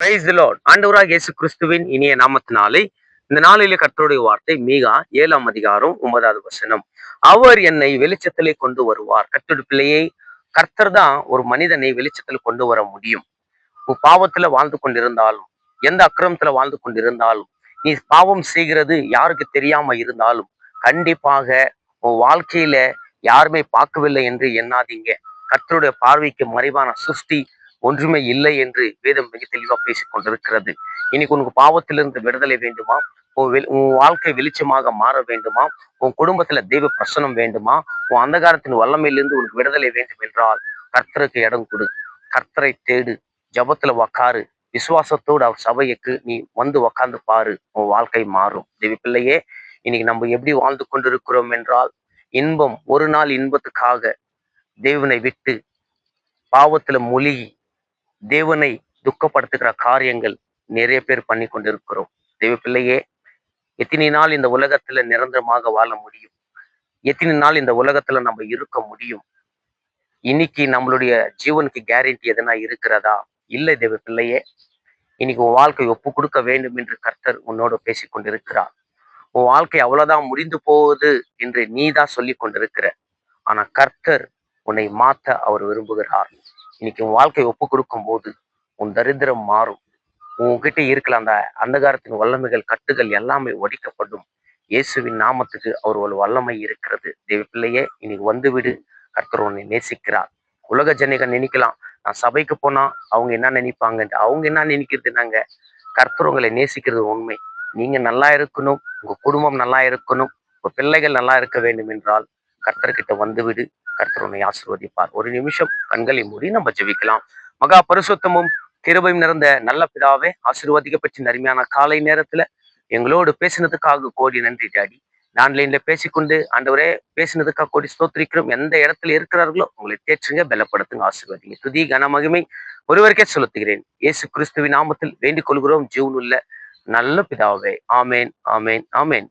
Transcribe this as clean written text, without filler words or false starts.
Praise the Lord. ஆண்டவராகிய இயேசு கிறிஸ்துவின் இனிய நாமத்தினாலே இந்த நாளிலே கர்த்தருடைய வார்த்தை மீகா 7ஆம் அதிகாரம் 9வது வசனம். அவர் என்னை வெளிச்சத்திலே கொண்டு வருவார். கர்த்தருடைய பிள்ளையை, கர்த்தர் தான் ஒரு மனிதனை வெளிச்சத்துல கொண்டு வர முடியும். உன் பாவத்துல வாழ்ந்து கொண்டிருந்தாலும், எந்த அக்கிரமத்துல வாழ்ந்து கொண்டிருந்தாலும், நீ பாவம் செய்கிறது யாருக்கு தெரியாம இருந்தாலும், கண்டிப்பாக உன் வாழ்க்கையில யாருமே பார்க்கவில்லை என்று எண்ணாதீங்க. கர்த்தருடைய பார்வைக்கு மறைவான சிருஷ்டி ஒன்றுமே இல்லை என்று வேதம் மிக தெளிவா பேசிக் கொண்டிருக்கிறது. இன்னைக்கு உனக்கு பாவத்திலிருந்து விடுதலை வேண்டுமா? உன் வாழ்க்கை வெளிச்சமாக மாற வேண்டுமா? உன் குடும்பத்துல தெய்வ பிரசனம் வேண்டுமா? உன் அந்தகாரத்தின் வல்லமையிலிருந்து உனக்கு விடுதலை வேண்டும் என்றால் கர்த்தருக்கு இடம் கொடு, கர்த்தரை தேடு, ஜபத்துல உக்காரு, விசுவாசத்தோடு அவர் சபைக்கு நீ வந்து உக்காந்து பாரு, உன் வாழ்க்கை மாறும். தேவி பிள்ளையே, இன்னைக்கு நம்ம எப்படி வாழ்ந்து கொண்டிருக்கிறோம் என்றால், இன்பம் ஒரு நாள் இன்பத்துக்காக தேவனை விட்டு பாவத்துல மூழ்கி தேவனை துக்கப்படுத்துகிற காரியங்கள் நிறைய பேர் பண்ணி கொண்டிருக்கிறோம். தேவ பிள்ளையே, எத்தனை நாள் இந்த உலகத்துல நிரந்தரமாக வாழ முடியும்? எத்தனை நாள் இந்த உலகத்துல நம்ம இருக்க முடியும்? இன்னைக்கு நம்மளுடைய ஜீவனுக்கு கேரண்டி எதனா இருக்கிறதா? இல்லை தேவ பிள்ளையே. இன்னைக்கு உன் வாழ்க்கை ஒப்பு கொடுக்க வேண்டும் என்று கர்த்தர் உன்னோடு பேசிக் கொண்டிருக்கிறார். உன் வாழ்க்கை அவ்வளவுதான் முடிந்து போகுது என்று நீ தான் சொல்லி கொண்டிருக்கிற. ஆனா கர்த்தர் உன்னை மாத்த அவர் விரும்புகிறார். இன்னைக்கு உன் வாழ்க்கை ஒப்பு கொடுக்கும் போது உன் தரித்திரம் மாறும். உன்கிட்ட இருக்கிற அந்த அந்தகாரத்தின் வல்லமைகள், கட்டுகள் எல்லாமே ஒடிக்கப்படும். இயேசுவின் நாமத்துக்கு அவர் ஒரு வல்லமை இருக்கிறது. தேவ பிள்ளையே, இன்னைக்கு வந்து விடு. கர்த்தர் உன்னை நேசிக்கிறார். உலக ஜனங்கள் நினைக்கலாம், நான் சபைக்கு போனா அவங்க என்ன நினைப்பாங்க, அவங்க என்ன நினைக்கிறது? நாங்க கர்த்தர் உங்களை நேசிக்கிறது உண்மை. நீங்க நல்லா இருக்கணும், உங்க குடும்பம் நல்லா இருக்கணும், உங்க பிள்ளைகள் நல்லா இருக்க வேண்டும் என்றால் கர்த்தர்கிட்ட வந்து விடு. கர்த்தர் உன்னை ஆசீர்வதிப்பார். ஒரு நிமிஷம் கண்களை மூடி நம்ம ஜெபிக்கலாம். மகா பரிசுத்தமும் கிருபையும் நிறைந்த நல்ல பிதாவே, ஆசீர்வதிக்கப்பட்ட அருமையான காலை நேரத்துல எங்களோடு பேசினதுக்காக கோடி நன்றி டாடி. ஆன்லைன்ல பேசிக்கொண்டு ஆண்டவரே பேசினதுக்காக கோடி ஸ்தோத்திரிக்கிறோம். எந்த இடத்துல இருக்கிறார்களோ உங்களை தேற்றுங்க, பலப்படுத்துங்க, ஆசீர்வதிங்க. துதி கன மகிமை ஒருவருக்கே செலுத்துகிறேன். இயேசு கிறிஸ்துவின் நாமத்தில் வேண்டிக் கொள்கிறோம் ஜீவனுள்ள நல்ல பிதாவே. ஆமேன், ஆமேன், ஆமேன்.